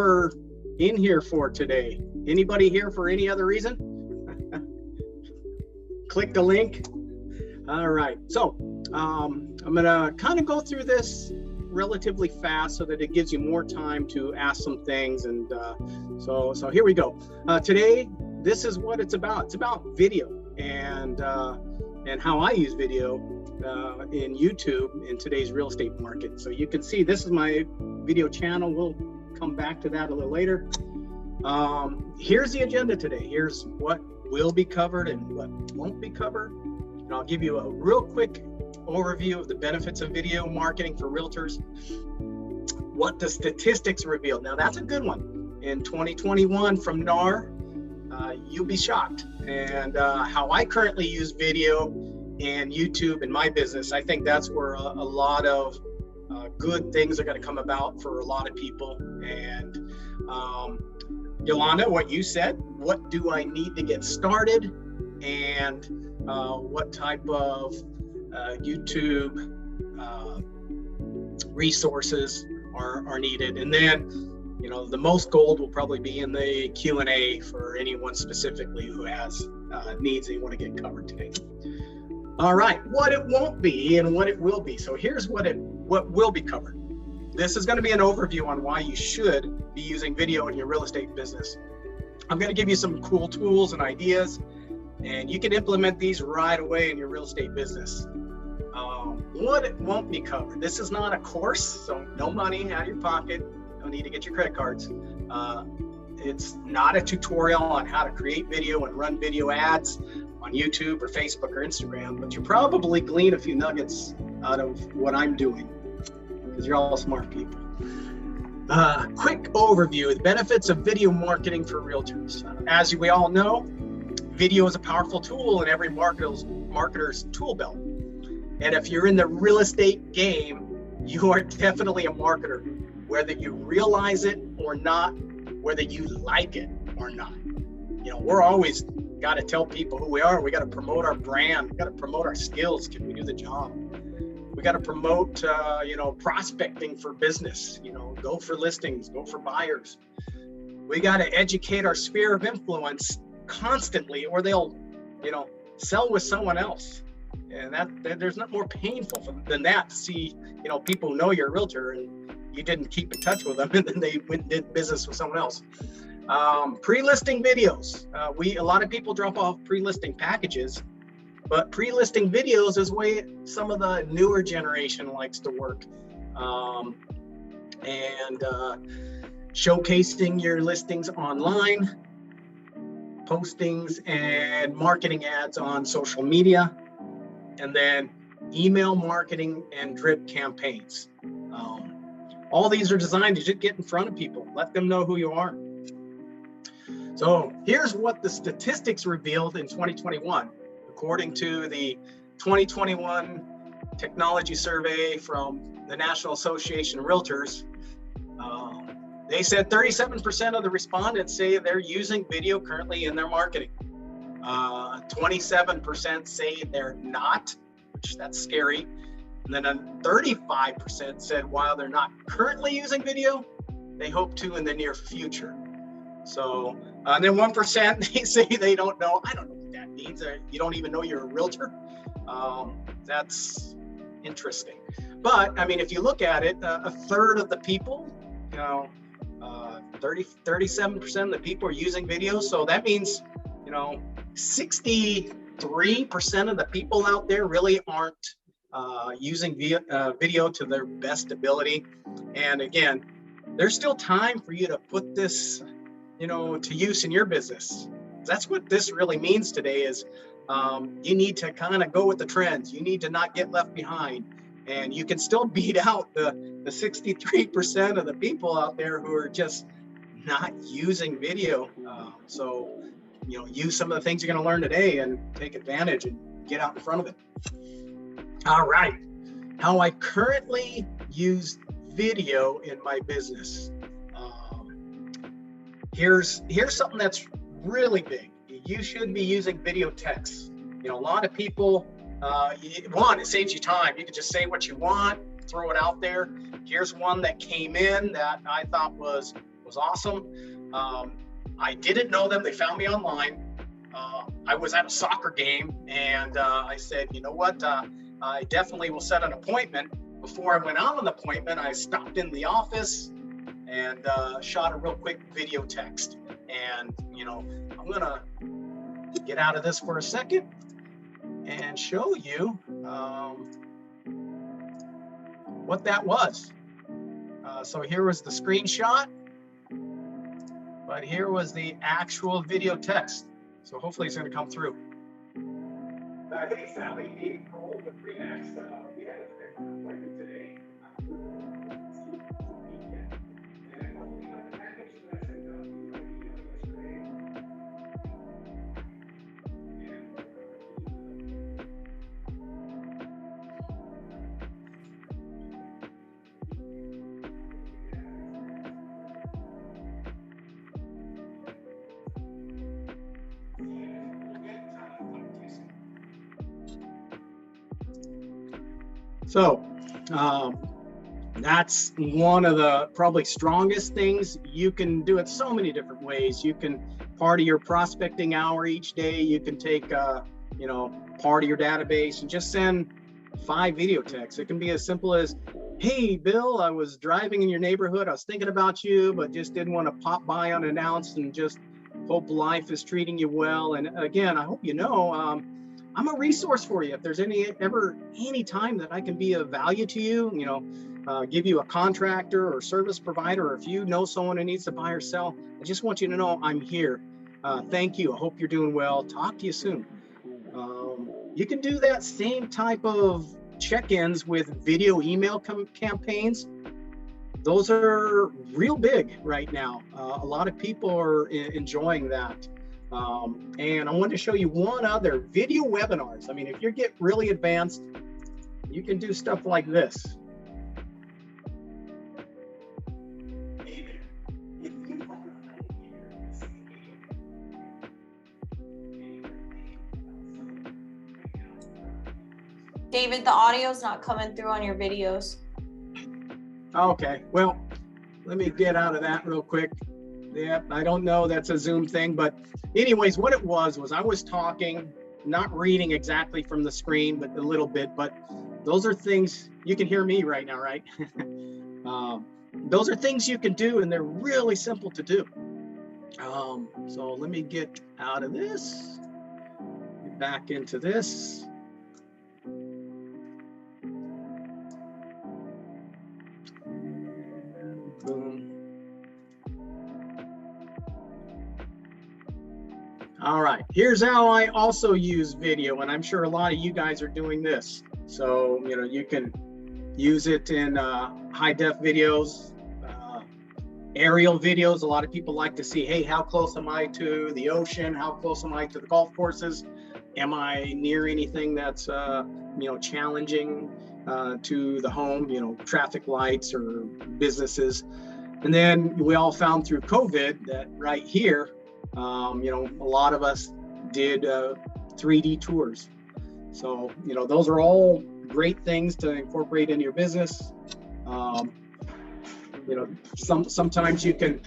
we're in here for today. Anybody here for any other reason? Click the link. All right, so I'm gonna kind of go through this relatively fast so that it gives you more time to ask some things. And so here we go. Today, this is what it's about. It's about video and how I use video in YouTube in today's real estate market. So you can see this is my video channel. We'll come back to that a little later. Here's the agenda today. Here's what will be covered and what won't be covered. And I'll give you a real quick overview of the benefits of video marketing for realtors. What the statistics reveal. Now that's a good one. In 2021 from NAR, you'll be shocked. And how I currently use video and YouTube in my business, I think that's where a lot of good things are going to come about for a lot of people. And Yolanda, what you said, what do I need to get started, and what type of YouTube resources are needed. And then, you know, the most gold will probably be in the Q&A for anyone specifically who has needs they want to get covered today. All right, what it won't be and what it will be. So here's what will be covered. This is going to be an overview on why you should be using video in your real estate business. I'm going to give you some cool tools and ideas, and you can implement these right away in your real estate business. What it won't be covered. This is not a course, so no money out of your pocket. No need to get your credit cards. It's not a tutorial on how to create video and run video ads on YouTube or Facebook or Instagram, but you probably glean a few nuggets out of what I'm doing, because you're all smart people. Quick overview of the benefits of video marketing for realtors. As we all know, video is a powerful tool in every marketer's tool belt. And if you're in the real estate game, you are definitely a marketer, whether you realize it or not, whether you like it or not. You know, we're always got to tell people who we are. We got to promote our brand. We got to promote our skills. Can we do the job? We got to promote, prospecting for business, go for listings, go for buyers. We got to educate our sphere of influence constantly, or they'll, sell with someone else. And that there's not more painful than that to see, people know you're a realtor and you didn't keep in touch with them and then they went and did business with someone else. Pre-listing videos. A lot of people drop off pre-listing packages, but pre-listing videos is the way some of the newer generation likes to work. And showcasing your listings online, postings and marketing ads on social media, and then email marketing and drip campaigns. All these are designed to just get in front of people, let them know who you are. So here's what the statistics revealed in 2021. According to the 2021 technology survey from the National Association of Realtors, they said 37% of the respondents say they're using video currently in their marketing. 27% say they're not, which that's scary. And then 35% said while they're not currently using video, they hope to in the near future. So, and then 1% they say they don't know. I don't know what that means. You don't even know you're a realtor. That's interesting. But I mean, if you look at it, a third of the people, 37% of the people are using video. So that means, 63% of the people out there really aren't using video to their best ability. And again, there's still time for you to put this, to use in your business. That's what this really means today is you need to kind of go with the trends. You need to not get left behind. And you can still beat out the 63% of the people out there who are just not using video. So, use some of the things you're going to learn today and take advantage and get out in front of it. All right. How I currently use video in my business. Here's something that's really big. You should be using video text. A lot of people, it saves you time. You can just say what you want, throw it out there. Here's one that came in that I thought was was awesome. I didn't know them. They found me online. I was at a soccer game, and I said, you know what? I definitely will set an appointment. Before I went on an appointment, I stopped in the office and shot a real quick video text. And, you know, I'm going to get out of this for a second and show you what that was. So here was the screenshot, but here was the actual video text. So hopefully it's going to come through. Hey, Sally, Crowell with Remax. We had an appointment today. So that's one of the probably strongest things. You can do it so many different ways. You can part of your prospecting hour each day. You can take, you know, part of your database and just send 5 video texts. It can be as simple as, hey, Bill, I was driving in your neighborhood. I was thinking about you, but just didn't want to pop by unannounced, and just hope life is treating you well. And again, I hope you know, I'm a resource for you. If there's any time that I can be of value to you, you know, give you a contractor or service provider, or if you know someone who needs to buy or sell, I just want you to know I'm here. Thank you. I hope you're doing well. Talk to you soon. You can do that same type of check-ins with video email campaigns. Those are real big right now. A lot of people are enjoying that. And I wanted to show you one other, video webinars. I mean, if you get really advanced, you can do stuff like this. David, the audio's not coming through on your videos. Okay, well, let me get out of that real quick. Yeah, I don't know, that's a Zoom thing, but anyways, what it was I was talking, not reading exactly from the screen, but a little bit, but those are things, you can hear me right now, right? Those are things you can do, and they're really simple to do. So let me get out of this, get back into this. Boom. All right, here's how I also use video, and I'm sure a lot of you guys are doing this. So, you know, you can use it in high def videos, aerial videos. A lot of people like to see, hey, how close am I to the ocean? How close am I to the golf courses? Am I near anything that's, you know, challenging to the home, you know, traffic lights or businesses? And then we all found through COVID that right here, you know, a lot of us did 3D tours. So, you know, those are all great things to incorporate into your business. You know, sometimes you can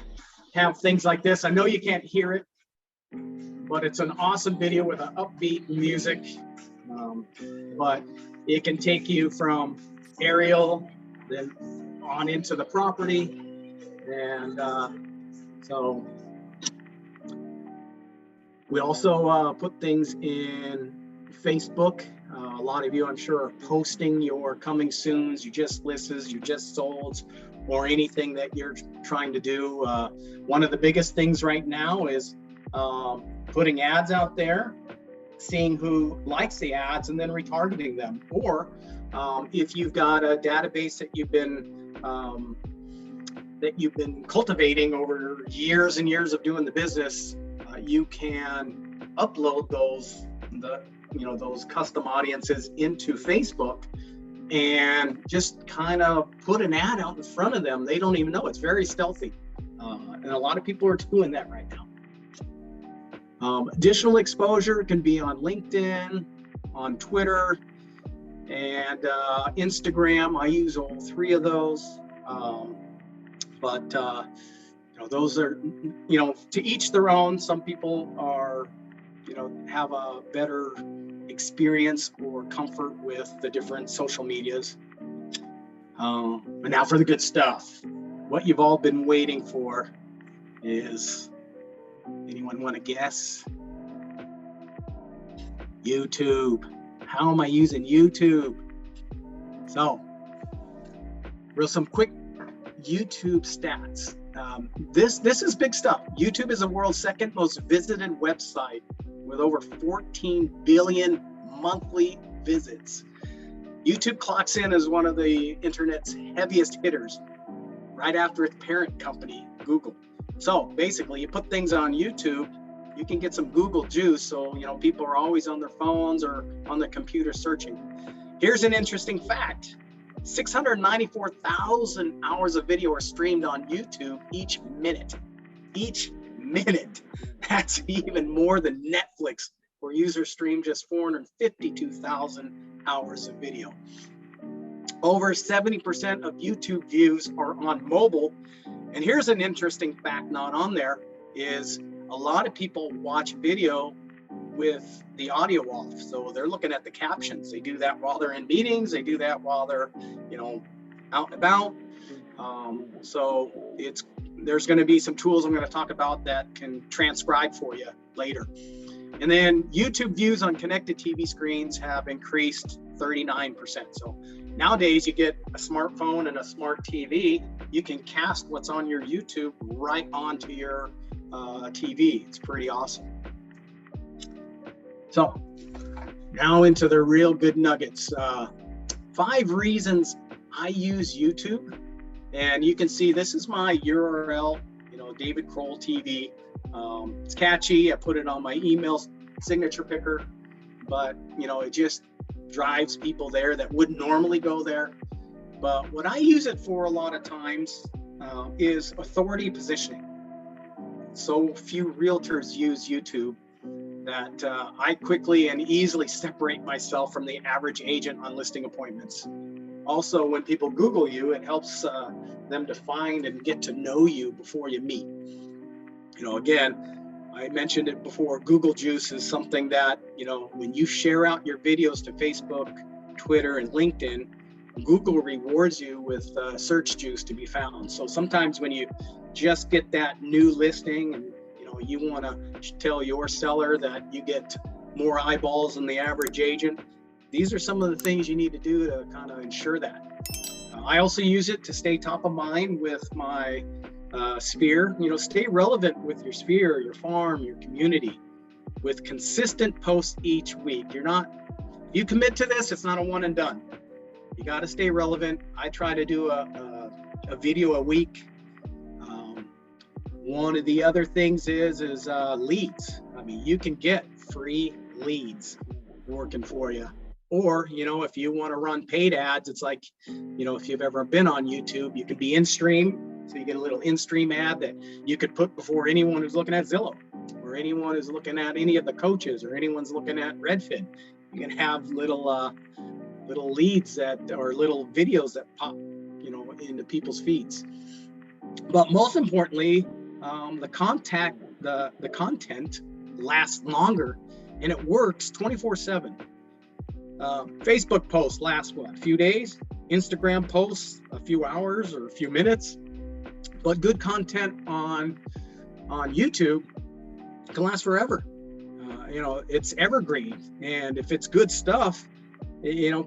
have things like this. I know you can't hear it, but it's an awesome video with an upbeat music. But it can take you from aerial, then on into the property. And so we also put things in Facebook. A lot of you, I'm sure, are posting your coming soons, your just lists, your just solds, or anything that you're trying to do. One of the biggest things right now is putting ads out there, seeing who likes the ads, and then retargeting them. Or if you've got a database that you've been cultivating over years and years of doing the business, you can upload those custom audiences into Facebook and just kind of put an ad out in front of them. They don't even know. It's very stealthy. And a lot of people are doing that right now. Additional exposure can be on LinkedIn, on Twitter, and Instagram. I use all 3 of those. those are, to each their own. Some people are, have a better experience or comfort with the different social medias. But now for the good stuff. What you've all been waiting for is, anyone want to guess? YouTube. How am I using YouTube? So, some quick YouTube stats. This is big stuff. YouTube is the world's second most visited website with over 14 billion monthly visits. YouTube clocks in as one of the internet's heaviest hitters, right after its parent company, Google. So basically, you put things on YouTube, you can get some Google juice. So, people are always on their phones or on their computer searching. Here's an interesting fact. 694,000 hours of video are streamed on YouTube each minute. Each minute. That's even more than Netflix, where users stream just 452,000 hours of video. Over 70% of YouTube views are on mobile. And here's an interesting fact not on there is a lot of people watch video with the audio off. So they're looking at the captions. They do that while they're in meetings. They do that while they're, out and about. So there's going to be some tools I'm going to talk about that can transcribe for you later. And then YouTube views on connected TV screens have increased 39%. So nowadays you get a smartphone and a smart TV, you can cast what's on your YouTube right onto your TV. It's pretty awesome. So now into the real good nuggets. 5 reasons I use YouTube. And you can see this is my URL, David Crowell TV. It's catchy. I put it on my email signature picker, but it just drives people there that wouldn't normally go there. But what I use it for a lot of times is authority positioning. So few realtors use YouTube that I quickly and easily separate myself from the average agent on listing appointments. Also, when people Google you, it helps them to find and get to know you before you meet. Again, I mentioned it before, Google Juice is something that, when you share out your videos to Facebook, Twitter, and LinkedIn, Google rewards you with search juice to be found. So sometimes when you just get that new listing and, you want to tell your seller that you get more eyeballs than the average agent, these are some of the things you need to do to kind of ensure that. I also use it to stay top of mind with my sphere. Stay relevant with your sphere, your farm, your community, with consistent posts each week. If you commit to this, it's not a one and done. You got to stay relevant. I try to do a video a week. One of the other things is leads. I mean, you can get free leads working for you. Or, if you want to run paid ads, it's like, if you've ever been on YouTube, you can be in stream. So you get a little in-stream ad that you could put before anyone who's looking at Zillow, or anyone who's looking at any of the coaches, or anyone's looking at Redfin. You can have little leads that, or little videos that pop, into people's feeds. But most importantly, the content lasts longer, and it works 24/7. Facebook posts last a few days. Instagram posts a few hours or a few minutes. But good content on YouTube can last forever. It's evergreen, and if it's good stuff,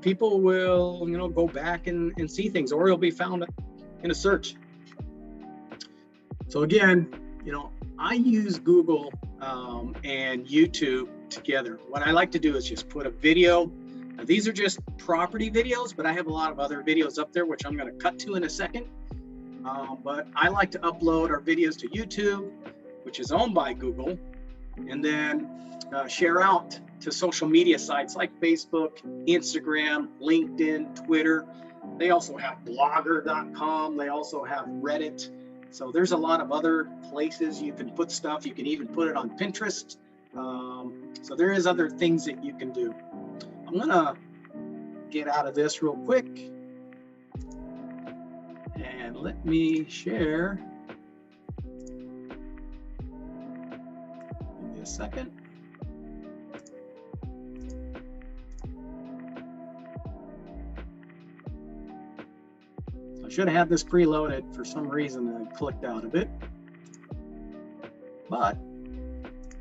people will go back and see things, or it'll be found in a search. So again, I use Google and YouTube together. What I like to do is just put a video. Now, these are just property videos, but I have a lot of other videos up there, which I'm going to cut to in a second. But I like to upload our videos to YouTube, which is owned by Google, and then share out to social media sites like Facebook, Instagram, LinkedIn, Twitter. They also have blogger.com. They also have Reddit. So there's a lot of other places you can put stuff. You can even put it on Pinterest. So there is other things that you can do. I'm gonna get out of this real quick. And let me share second. I should have had this preloaded. For some reason, I clicked out of it. But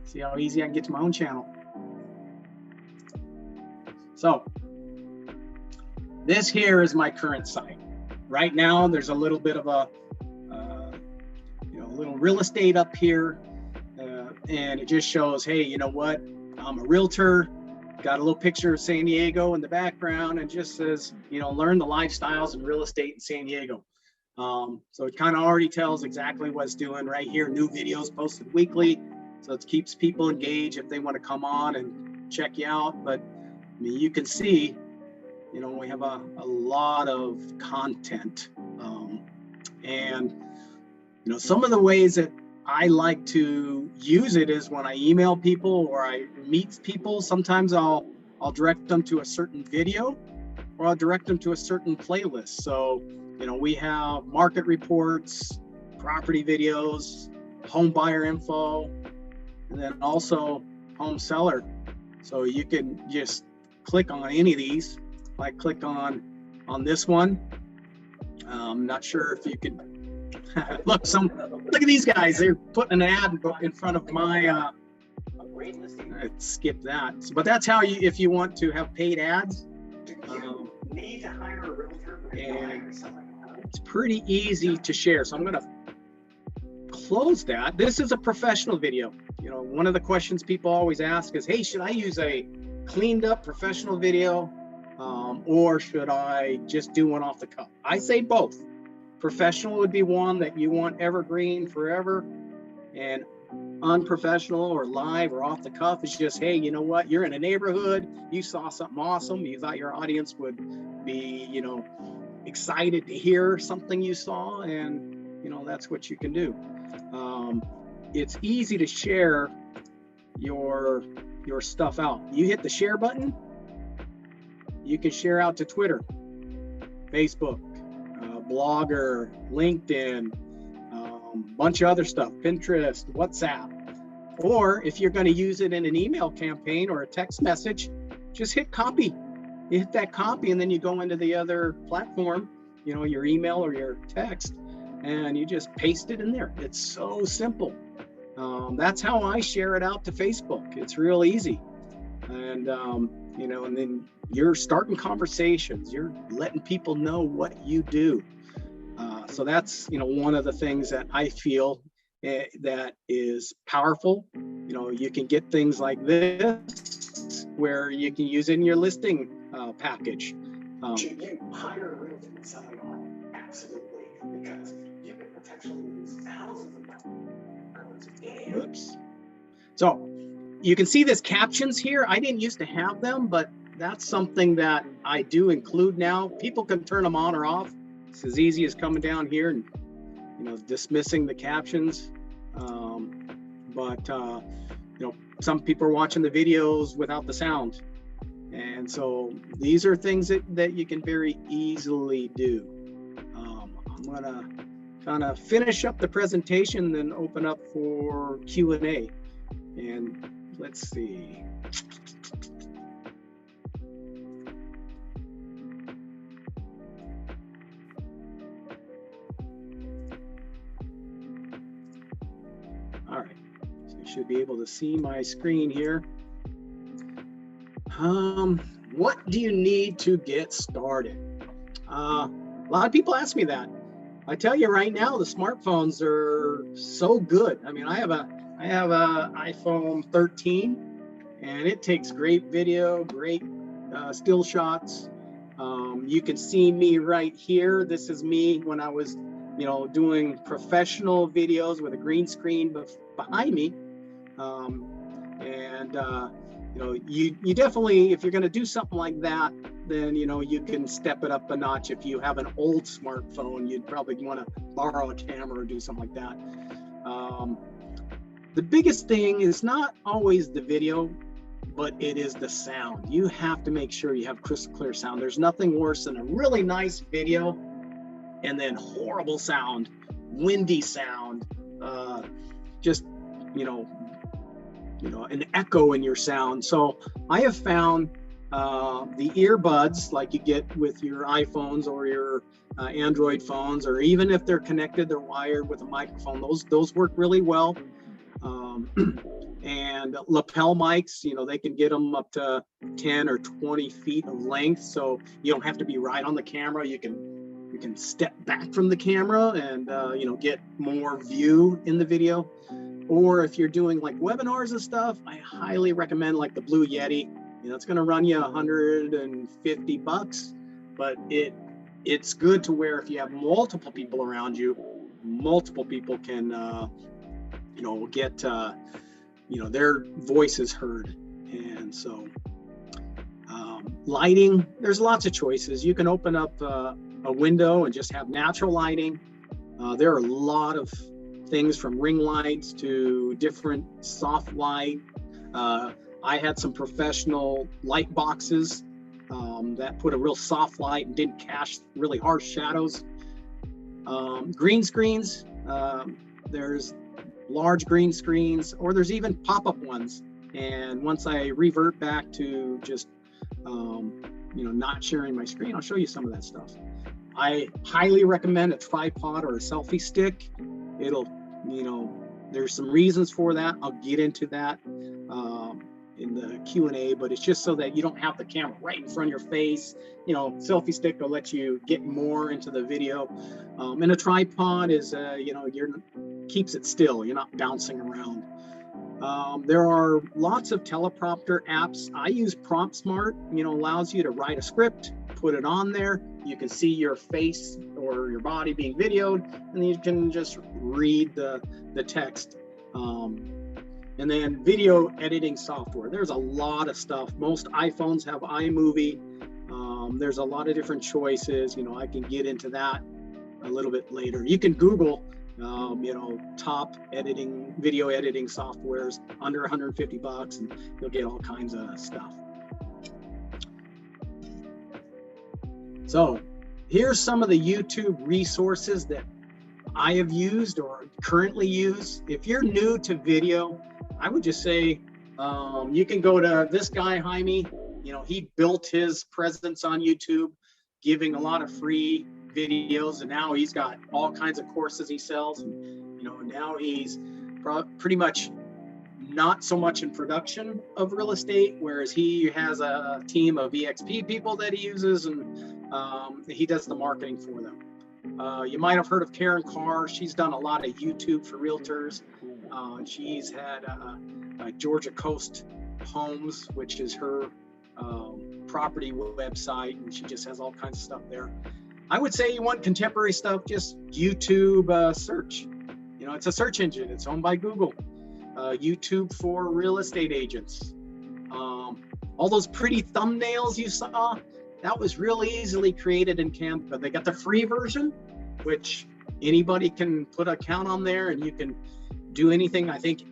see how easy I can get to my own channel. So this here is my current site. Right now, there's a little bit of a little real estate up here, and it just shows, hey, you know what? I'm a realtor. Got a little picture of San Diego in the background, and just says, learn the lifestyles and real estate in San Diego. So it kind of already tells exactly what it's doing right here. New videos posted weekly, so it keeps people engaged if they want to come on and check you out. But I mean, you can see, we have a lot of content, and some of the ways that I like to use it is when I email people or I meet people. Sometimes I'll direct them to a certain video, or I'll direct them to a certain playlist. So, we have market reports, property videos, home buyer info, and then also home seller. So you can just click on any of these. If I click on this one, I'm not sure if you can look at these guys. They're putting an ad in front of my let's skip that. But that's how if you want to have paid ads, need to hire a realtor, and it's pretty easy to share. So I'm going to close that. This is a professional video. One of the questions people always ask is, hey, should I use a cleaned up professional video, or should I just do one off the cuff? I say both. Professional would be one that you want evergreen forever, and unprofessional or live or off the cuff is just, hey, you know what? You're in a neighborhood, you saw something awesome, you thought your audience would be, excited to hear something you saw, and that's what you can do. It's easy to share your stuff out. You hit the share button, you can share out to Twitter, Facebook, Blogger, LinkedIn, bunch of other stuff, Pinterest, WhatsApp. Or if you're going to use it in an email campaign or a text message, just hit copy. You hit that copy, and then you go into the other platform, your email or your text, and you just paste it in there. It's so simple. That's how I share it out to Facebook. It's real easy. And, and then you're starting conversations. You're letting people know what you do. So that's, one of the things that I feel that is powerful. You can get things like this where you can use it in your listing package. Should you hire a realtor and sell it on? Absolutely, because you could potentially lose thousands of dollars. Oops. So you can see this captions here. I didn't used to have them, but that's something that I do include now. People can turn them on or off. It's as easy as coming down here and dismissing the captions. But some people are watching the videos without the sound, and so these are things that you can very easily do. I'm gonna kind of finish up the presentation, then open up for Q&A. And let's see. All right, so you should be able to see my screen here. What do you need to get started? A lot of people ask me that. I tell you right now, the smartphones are so good. I mean, I have a iPhone 13, and it takes great video, great still shots. You can see me right here. This is me when I was, doing professional videos with a green screen behind me. You definitely, if you're going to do something like that, then you can step it up a notch. If you have an old smartphone, you'd probably want to borrow a camera or do something like that. The biggest thing is not always the video, but it is the sound. You have to make sure you have crystal clear sound. There's nothing worse than a really nice video and then horrible sound, windy sound, just an echo in your sound. So I have found the earbuds like you get with your iPhones or your Android phones, or even if they're connected, they're wired with a microphone. Those work really well. And lapel mics, they can get them up to 10 or 20 feet of length, so you don't have to be right on the camera. You can step back from the camera and get more view in the video. Or if you're doing like webinars and stuff, I highly recommend like the Blue Yeti. It's going to run you $150, but it's good to where if you have multiple people around you, multiple people can get their voices heard. And so lighting, there's lots of choices. You can open up a window and just have natural lighting. There are a lot of things from ring lights to different soft light. I had some professional light boxes that put a real soft light and didn't cast really harsh shadows. Green screens, there's large green screens, or there's even pop-up ones. And once I revert back to just not sharing my screen, I'll show you some of that stuff. I highly recommend a tripod or a selfie stick. It'll, there's some reasons for that. I'll get into that in the Q&A, but it's just so that you don't have the camera right in front of your face. Selfie stick will let you get more into the video. And a tripod is, keeps it still. You're not bouncing around. There are lots of teleprompter apps. I use PromptSmart, allows you to write a script, put it on there. You can see your face or your body being videoed, and you can just read the text. And then video editing software. There's a lot of stuff. Most iPhones have iMovie. There's a lot of different choices. I can get into that a little bit later. You can Google, top video editing softwares under $150, and you'll get all kinds of stuff. So here's some of the YouTube resources that I have used or currently use. If you're new to video, I would just say you can go to this guy, Jaime. He built his presence on YouTube, giving a lot of free videos, and now he's got all kinds of courses he sells. And, now he's pretty much not so much in production of real estate, whereas he has a team of EXP people that he uses, and he does the marketing for them. You might have heard of Karen Carr. She's done a lot of YouTube for realtors. She's had Georgia Coast Homes, which is her property website, and she just has all kinds of stuff there. I would say you want contemporary stuff, just YouTube search. It's a search engine. It's owned by Google. YouTube for real estate agents. All those pretty thumbnails you saw, that was really easily created in Canva. They got the free version, which anybody can put an account on there, and you can do anything. I think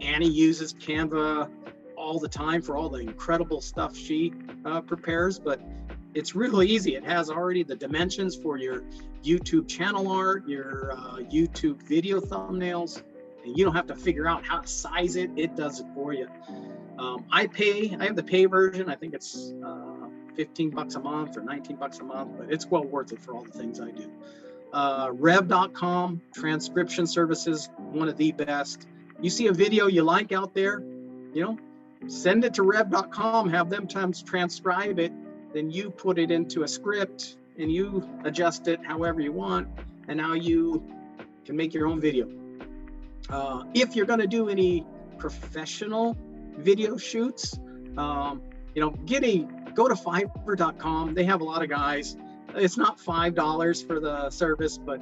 Annie uses Canva all the time for all the incredible stuff she prepares, but it's really easy. It has already the dimensions for your YouTube channel art, your YouTube video thumbnails, and you don't have to figure out how to size it. It does it for you. I have the pay version. I think it's $15 a month or $19 a month, but it's well worth it for all the things I do. Rev.com, transcription services, one of the best. You see a video you like out there, send it to Rev.com, have them transcribe it, then you put it into a script and you adjust it however you want, and now you can make your own video. If you're going to do any professional video shoots, go to Fiverr.com. They have a lot of guys. It's not $5 for the service, but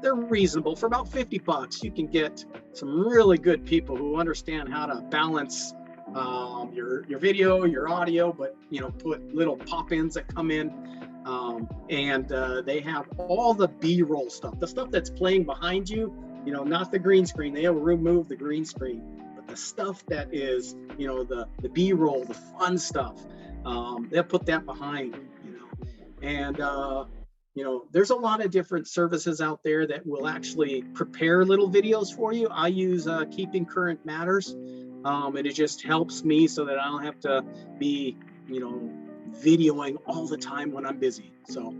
they're reasonable. For about $50, you can get some really good people who understand how to balance your video, your audio, but put little pop-ins that come in, and they have all the B-roll stuff, the stuff that's playing behind you. Not the green screen. They will remove the green screen, but the stuff that is, the B-roll, the fun stuff, they'll put that behind. And there's a lot of different services out there that will actually prepare little videos for you. I use Keeping Current Matters. and it just helps me so that I don't have to be, you know, videoing all the time when I'm busy. So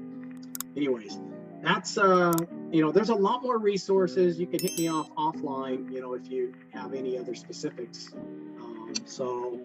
anyways, that's you know, there's a lot more resources. You can hit me off offline, you know, if you have any other specifics. So